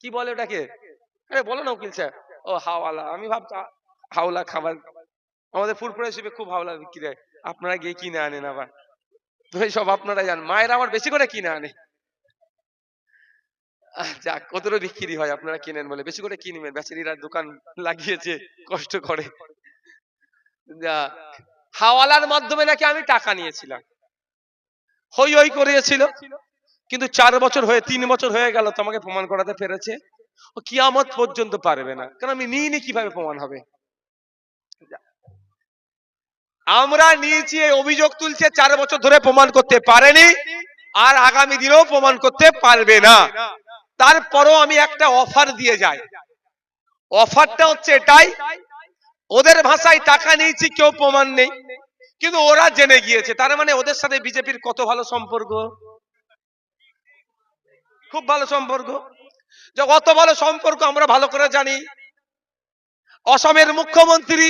কি বলে ওটাকে? আরে বলো না উকিল সাহেব। ও হাওয়ালা। আমি ভাবছি হাওলা খাবার। আমাদের ফুরফুরা শিবে খুব হাওলা বিক্রি হয়। আপনারা গিয়ে কিনে আনেন আবার। তো এইসব আপনারা জান। মায়েরা আবার বেশি করে কিনে আনে। যাক কতটা বিক্রি হয় আপনারা কিনেন বলে। বেশি করে কিনবেন। বেচারীরা দোকান লাগিয়েছে কষ্ট করে। যাক। হাওয়ালার মাধ্যমে নাকি আমি টাকা নিয়েছিলাম। হই হই করিয়েছিল। কিন্তু ৪ বছর হয়ে ৩ বছর হয়ে গেল তোমাকে প্রমাণ করাতে পেরেছে। ও কিয়ামত পর্যন্ত পারবে না। কারণ আমি নিইনি কিভাবে প্রমাণ হবে? আমরা নিয়েছি এই অভিযোগ তুলছে ৪ বছর ধরে প্রমাণ করতে পারেনি আর আগামী দিনেও প্রমাণ করতে পারবে না। তারপরও আমি একটা অফার দিয়ে যাই। অফারটা হচ্ছে এটাই, ওদের ভাষায় টাকা নিয়েছি কেউ প্রমাণ নেই, কিন্তু ওরা জেনে গিয়েছে। তার মানে ওদের সাথে বিজেপির কত ভালো সম্পর্ক, খুব ভালো সম্পর্ক। যে কত ভালো সম্পর্ক আমরা ভালো করে জানি। অসমের মুখ্যমন্ত্রী